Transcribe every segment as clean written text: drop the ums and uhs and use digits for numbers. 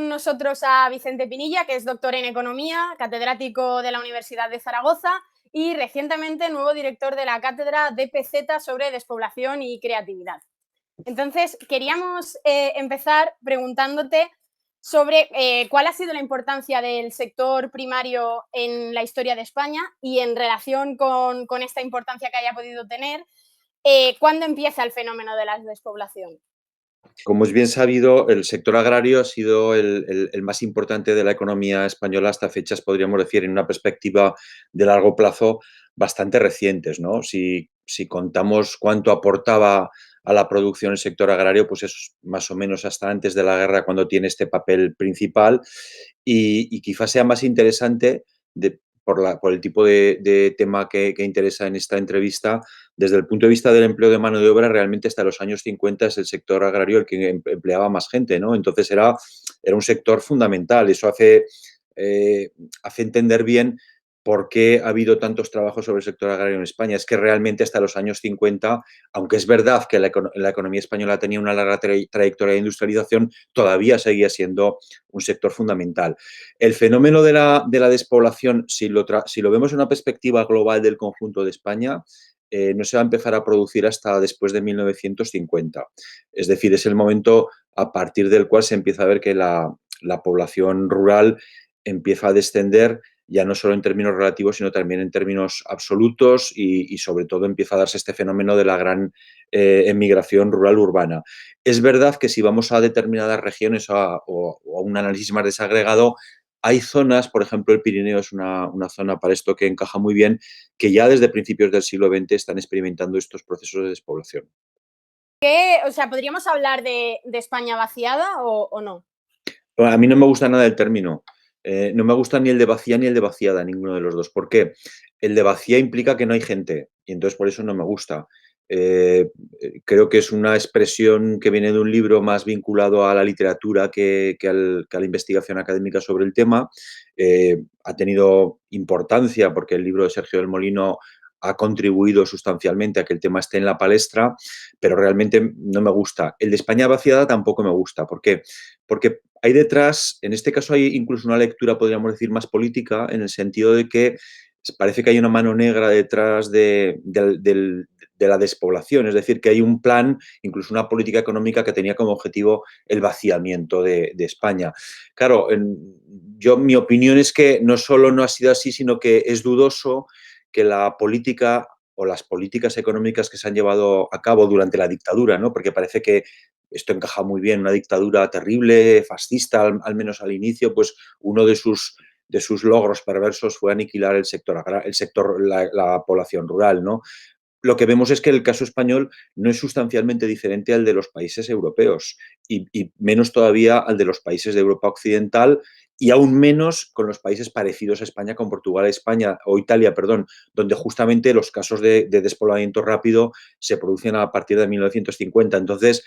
con nosotros a Vicente Pinilla, que es doctor en Economía, catedrático de la Universidad de Zaragoza y recientemente nuevo director de la cátedra DPZ sobre despoblación y creatividad. Entonces, queríamos empezar preguntándote sobre cuál ha sido la importancia del sector primario en la historia de España y en relación con esta importancia que haya podido tener, ¿cuándo empieza el fenómeno de la despoblación? Como es bien sabido, el sector agrario ha sido el más importante de la economía española hasta fechas, podríamos decir, en una perspectiva de largo plazo, bastante recientes, ¿no? Si contamos cuánto aportaba a la producción el sector agrario, pues es más o menos hasta antes de la guerra cuando tiene este papel principal y quizás sea más interesante por el tipo de tema que interesa en esta entrevista. Desde el punto de vista del empleo de mano de obra, realmente hasta los años 50 es el sector agrario el que empleaba más gente, ¿no? Entonces era un sector fundamental. Eso hace entender bien por qué ha habido tantos trabajos sobre el sector agrario en España. Es que realmente hasta los años 50, aunque es verdad que la economía española tenía una larga trayectoria de industrialización, todavía seguía siendo un sector fundamental. El fenómeno de la despoblación, si lo vemos en una perspectiva global del conjunto de España, no se va a empezar a producir hasta después de 1950. Es decir, es el momento a partir del cual se empieza a ver que la población rural empieza a descender, ya no solo en términos relativos, sino también en términos absolutos y sobre todo empieza a darse este fenómeno de la gran emigración rural-urbana. Es verdad que si vamos a determinadas regiones o a un análisis más desagregado, hay zonas, por ejemplo, el Pirineo es una zona para esto que encaja muy bien, que ya desde principios del siglo XX están experimentando estos procesos de despoblación. O sea, ¿podríamos hablar de España vaciada o no? A mí no me gusta nada el término. No me gusta ni el de vacía ni el de vaciada, ninguno de los dos. ¿Por qué? El de vacía implica que no hay gente y entonces por eso no me gusta. Eh, Creo que es una expresión que viene de un libro más vinculado a la literatura que a la investigación académica sobre el tema. Ha tenido importancia porque el libro de Sergio del Molino ha contribuido sustancialmente a que el tema esté en la palestra, pero realmente no me gusta. El de España vaciada tampoco me gusta. ¿Por qué? Porque hay detrás, en este caso hay incluso una lectura, podríamos decir, más política, en el sentido de que parece que hay una mano negra detrás de la despoblación, es decir, que hay un plan, incluso una política económica que tenía como objetivo el vaciamiento de España. Claro, mi opinión es que no solo no ha sido así, sino que es dudoso que la política o las políticas económicas que se han llevado a cabo durante la dictadura, ¿no? Porque parece que esto encaja muy bien, una dictadura terrible, fascista, al menos al inicio, pues uno de sus logros perversos fue aniquilar la población rural, ¿no? Lo que vemos es que el caso español no es sustancialmente diferente al de los países europeos y menos todavía al de los países de Europa Occidental y aún menos con los países parecidos a España, con Portugal, España o Italia, perdón, donde justamente los casos de despoblamiento rápido se producen a partir de 1950. Entonces,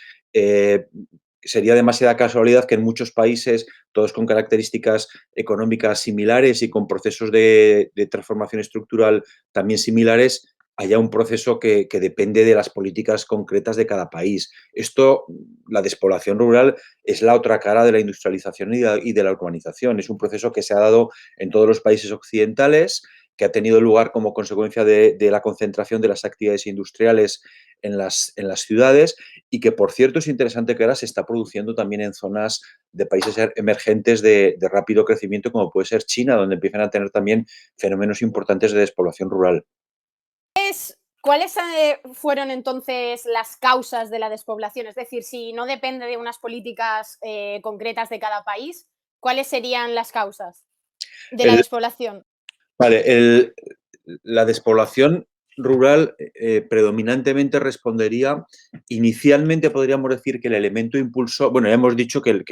sería demasiada casualidad que en muchos países, todos con características económicas similares y con procesos de transformación estructural también similares, haya un proceso que depende de las políticas concretas de cada país. La despoblación rural, es la otra cara de la industrialización y de la urbanización. Es un proceso que se ha dado en todos los países occidentales, que ha tenido lugar como consecuencia de la concentración de las actividades industriales en las ciudades y que, por cierto, es interesante que ahora se está produciendo también en zonas de países emergentes de rápido crecimiento, como puede ser China, donde empiezan a tener también fenómenos importantes de despoblación rural. ¿Cuáles fueron entonces las causas de la despoblación? Es decir, si no depende de unas políticas concretas de cada país, ¿cuáles serían las causas de la El, despoblación? vale, la despoblación rural predominantemente respondería, inicialmente podríamos decir que el elemento impulsor, bueno, ya hemos dicho que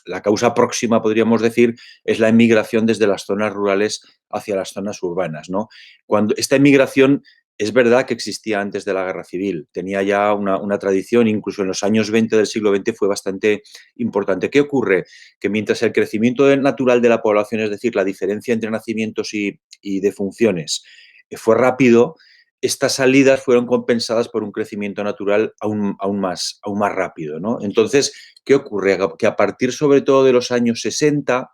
la causa próxima, podríamos decir, es la emigración desde las zonas rurales hacia las zonas urbanas, ¿no? Cuando esta emigración es verdad que existía antes de la guerra civil, tenía ya una tradición, incluso en los años 20 del siglo XX fue bastante importante. ¿Qué ocurre? Que mientras el crecimiento natural de la población, es decir, la diferencia entre nacimientos y defunciones, fue rápido, estas salidas fueron compensadas por un crecimiento natural aún más rápido, ¿no? Entonces, ¿qué ocurre? Que a partir sobre todo de los años 60,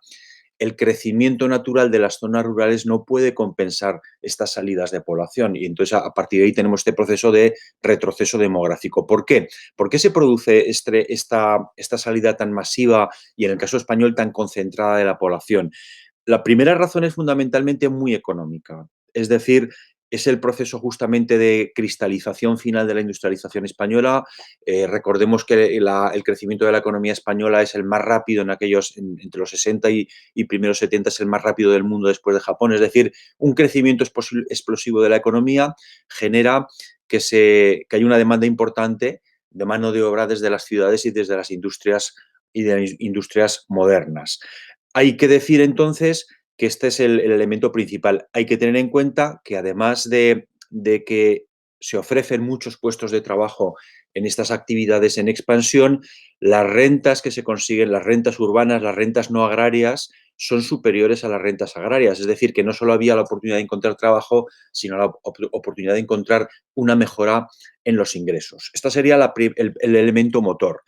el crecimiento natural de las zonas rurales no puede compensar estas salidas de población y entonces a partir de ahí tenemos este proceso de retroceso demográfico. ¿Por qué? ¿Por qué se produce esta salida tan masiva y en el caso español tan concentrada de la población? La primera razón es fundamentalmente muy económica, es decir, es el proceso justamente de cristalización final de la industrialización española. Recordemos que el crecimiento de la economía española es el más rápido entre los 60 y primeros 70 es el más rápido del mundo después de Japón. Es decir, un crecimiento explosivo de la economía genera que hay una demanda importante de mano de obra desde las ciudades y desde las industrias modernas. Hay que decir entonces que este es el elemento principal. Hay que tener en cuenta que además de que se ofrecen muchos puestos de trabajo en estas actividades en expansión, las rentas que se consiguen, las rentas urbanas, las rentas no agrarias, son superiores a las rentas agrarias. Es decir, que no solo había la oportunidad de encontrar trabajo, sino la oportunidad de encontrar una mejora en los ingresos. Este sería el elemento motor.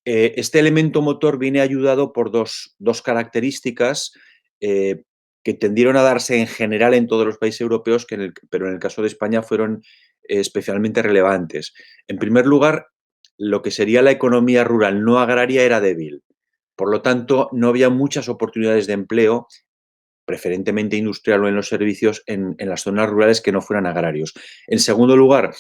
Este elemento motor viene ayudado por dos características que tendieron a darse en general en todos los países europeos, pero en el caso de España fueron especialmente relevantes. En primer lugar, lo que sería la economía rural no agraria era débil. Por lo tanto, no había muchas oportunidades de empleo, preferentemente industrial o en los servicios, en las zonas rurales que no fueran agrarios. En segundo lugar,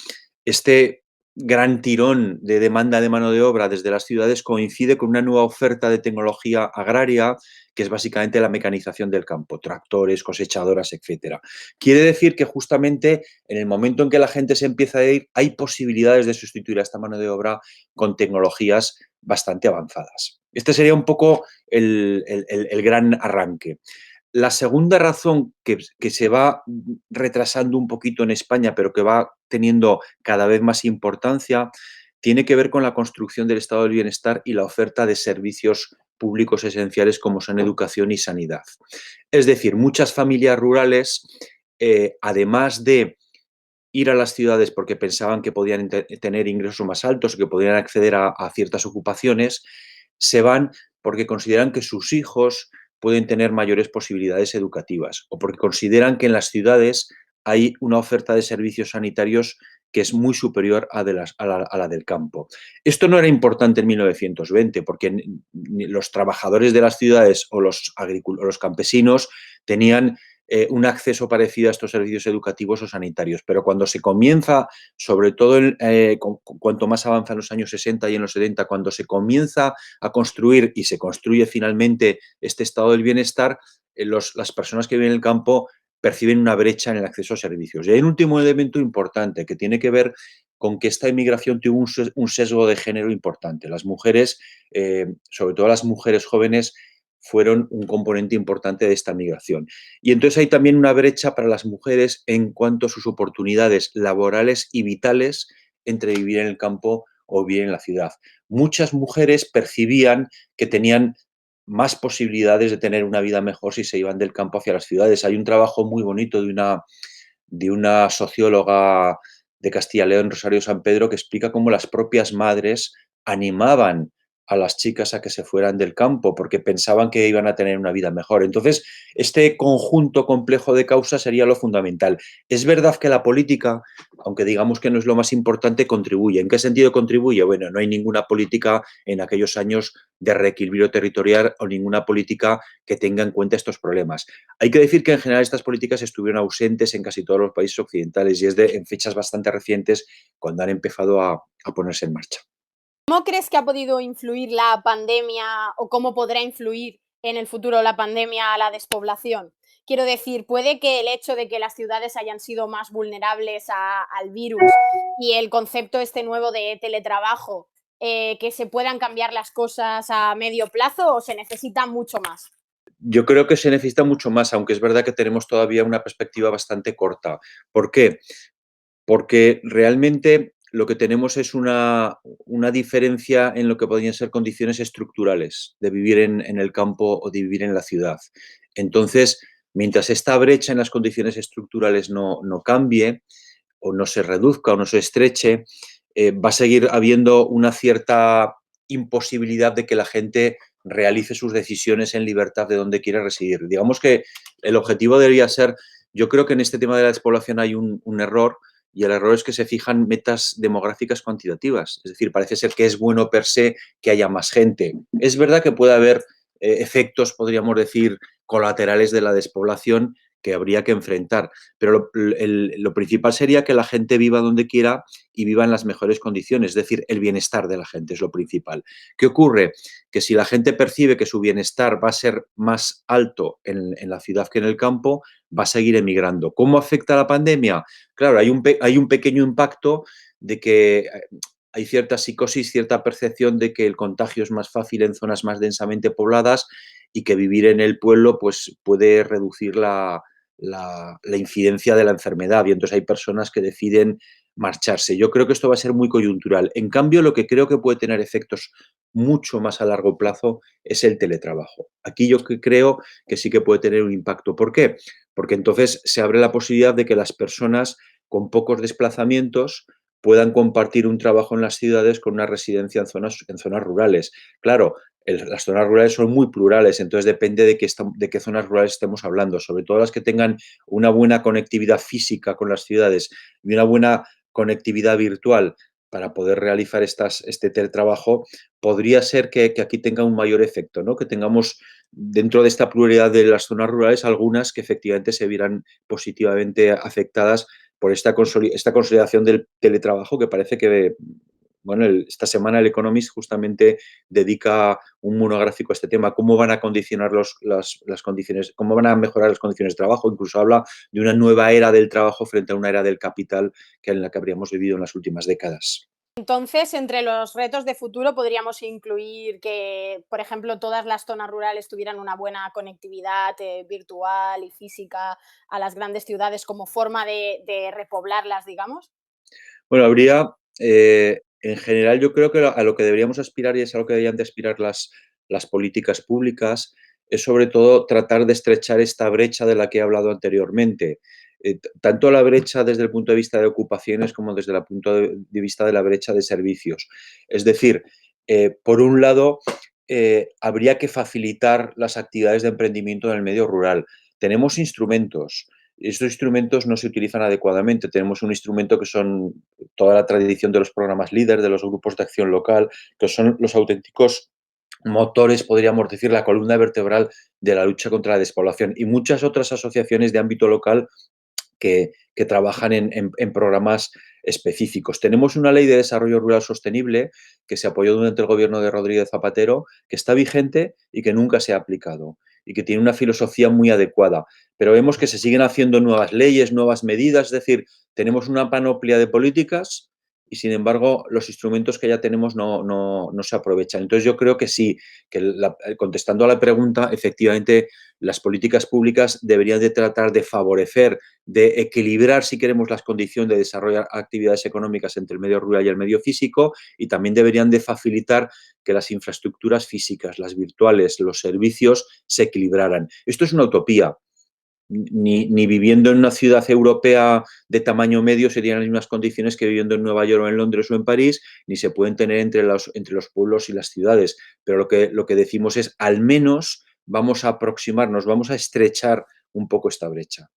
este gran tirón de demanda de mano de obra desde las ciudades coincide con una nueva oferta de tecnología agraria, que es básicamente la mecanización del campo, tractores, cosechadoras, etcétera. Quiere decir que justamente en el momento en que la gente se empieza a ir, hay posibilidades de sustituir a esta mano de obra con tecnologías bastante avanzadas. Este sería un poco el gran arranque. La segunda razón que se va retrasando un poquito en España, pero que va teniendo cada vez más importancia, tiene que ver con la construcción del estado del bienestar y la oferta de servicios públicos esenciales como son educación y sanidad. Es decir, muchas familias rurales, además de ir a las ciudades porque pensaban que podían tener ingresos más altos o que podían acceder a ciertas ocupaciones, se van porque consideran que sus hijos pueden tener mayores posibilidades educativas o porque consideran que en las ciudades hay una oferta de servicios sanitarios que es muy superior a la del campo. Esto no era importante en 1920 porque los trabajadores de las ciudades o los campesinos tenían un acceso parecido a estos servicios educativos o sanitarios. Pero cuando se comienza, sobre todo cuanto más avanzan los años 60 y en los 70, cuando se comienza a construir y se construye finalmente este estado del bienestar, las personas que viven en el campo perciben una brecha en el acceso a servicios. Y hay un último elemento importante que tiene que ver con que esta inmigración tuvo un sesgo de género importante. Las mujeres, sobre todo las mujeres jóvenes, fueron un componente importante de esta migración. Y entonces hay también una brecha para las mujeres en cuanto a sus oportunidades laborales y vitales entre vivir en el campo o vivir en la ciudad. Muchas mujeres percibían que tenían más posibilidades de tener una vida mejor si se iban del campo hacia las ciudades. Hay un trabajo muy bonito de una socióloga de Castilla y León, Rosario San Pedro, que explica cómo las propias madres animaban a las chicas a que se fueran del campo porque pensaban que iban a tener una vida mejor. Entonces, este conjunto complejo de causas sería lo fundamental. Es verdad que la política, aunque digamos que no es lo más importante, contribuye. ¿En qué sentido contribuye? Bueno, no hay ninguna política en aquellos años de reequilibrio territorial o ninguna política que tenga en cuenta estos problemas. Hay que decir que en general estas políticas estuvieron ausentes en casi todos los países occidentales y es en fechas bastante recientes cuando han empezado a ponerse en marcha. ¿Cómo crees que ha podido influir la pandemia o cómo podrá influir en el futuro la pandemia a la despoblación? Quiero decir, ¿puede que el hecho de que las ciudades hayan sido más vulnerables al virus y el concepto este nuevo de teletrabajo, que se puedan cambiar las cosas a medio plazo o se necesita mucho más? Yo creo que se necesita mucho más, aunque es verdad que tenemos todavía una perspectiva bastante corta. ¿Por qué? Porque realmente lo que tenemos es una diferencia en lo que podrían ser condiciones estructurales de vivir en el campo o de vivir en la ciudad. Entonces, mientras esta brecha en las condiciones estructurales no cambie, o no se reduzca o no se estreche, va a seguir habiendo una cierta imposibilidad de que la gente realice sus decisiones en libertad de donde quiere residir. Digamos que el objetivo debería ser, yo creo que en este tema de la despoblación hay un error, y el error es que se fijan metas demográficas cuantitativas. Es decir, parece ser que es bueno per se que haya más gente. Es verdad que puede haber efectos, podríamos decir, colaterales de la despoblación que habría que enfrentar, pero lo principal sería que la gente viva donde quiera y viva en las mejores condiciones, es decir, el bienestar de la gente es lo principal. ¿Qué ocurre? Que si la gente percibe que su bienestar va a ser más alto en la ciudad que en el campo, va a seguir emigrando. ¿Cómo afecta la pandemia? Claro, hay un pequeño impacto de que hay cierta psicosis, cierta percepción de que el contagio es más fácil en zonas más densamente pobladas y que vivir en el pueblo pues, puede reducir la incidencia de la enfermedad, y entonces hay personas que deciden marcharse. Yo creo que esto va a ser muy coyuntural. En cambio, lo que creo que puede tener efectos mucho más a largo plazo es el teletrabajo. Aquí yo creo que sí que puede tener un impacto. ¿Por qué? Porque entonces se abre la posibilidad de que las personas con pocos desplazamientos puedan compartir un trabajo en las ciudades con una residencia en zonas rurales. Claro, las zonas rurales son muy plurales, entonces depende de qué zonas rurales estemos hablando, sobre todo las que tengan una buena conectividad física con las ciudades y una buena conectividad virtual para poder realizar este teletrabajo, podría ser que aquí tenga un mayor efecto, ¿no? Que tengamos dentro de esta pluralidad de las zonas rurales algunas que efectivamente se vieran positivamente afectadas por esta consolidación del teletrabajo, que parece que, bueno, esta semana el Economist justamente dedica un monográfico a este tema, cómo van a condicionar las condiciones, cómo van a mejorar las condiciones de trabajo, incluso habla de una nueva era del trabajo frente a una era del capital en la que habríamos vivido en las últimas décadas. Entonces, entre los retos de futuro podríamos incluir que, por ejemplo, todas las zonas rurales tuvieran una buena conectividad virtual y física a las grandes ciudades como forma de repoblarlas, digamos. Bueno, en general, yo creo que a lo que deberíamos aspirar, y es a lo que deberían de aspirar las políticas públicas, es sobre todo tratar de estrechar esta brecha de la que he hablado anteriormente. Tanto la brecha desde el punto de vista de ocupaciones como desde el punto de vista de la brecha de servicios. Es decir, por un lado, habría que facilitar las actividades de emprendimiento en el medio rural. Tenemos instrumentos. Estos instrumentos no se utilizan adecuadamente. Tenemos un instrumento que son toda la tradición de los programas líder, de los grupos de acción local, que son los auténticos motores, podríamos decir, la columna vertebral de la lucha contra la despoblación, y muchas otras asociaciones de ámbito local que trabajan en programas específicos. Tenemos una ley de desarrollo rural sostenible que se apoyó durante el gobierno de Rodríguez Zapatero, que está vigente y que nunca se ha aplicado y que tiene una filosofía muy adecuada. Pero vemos que se siguen haciendo nuevas leyes, nuevas medidas, es decir, tenemos una panoplia de políticas y, sin embargo, los instrumentos que ya tenemos no se aprovechan. Entonces, yo creo que sí, que contestando a la pregunta, efectivamente, las políticas públicas deberían de tratar de favorecer, de equilibrar, si queremos, las condiciones de desarrollar actividades económicas entre el medio rural y el medio físico, y también deberían de facilitar que las infraestructuras físicas, las virtuales, los servicios se equilibraran. Esto es una utopía. Ni viviendo en una ciudad europea de tamaño medio serían las mismas condiciones que viviendo en Nueva York o en Londres o en París, ni se pueden tener entre los pueblos y las ciudades. Pero lo que decimos es, al menos vamos a aproximarnos, vamos a estrechar un poco esta brecha.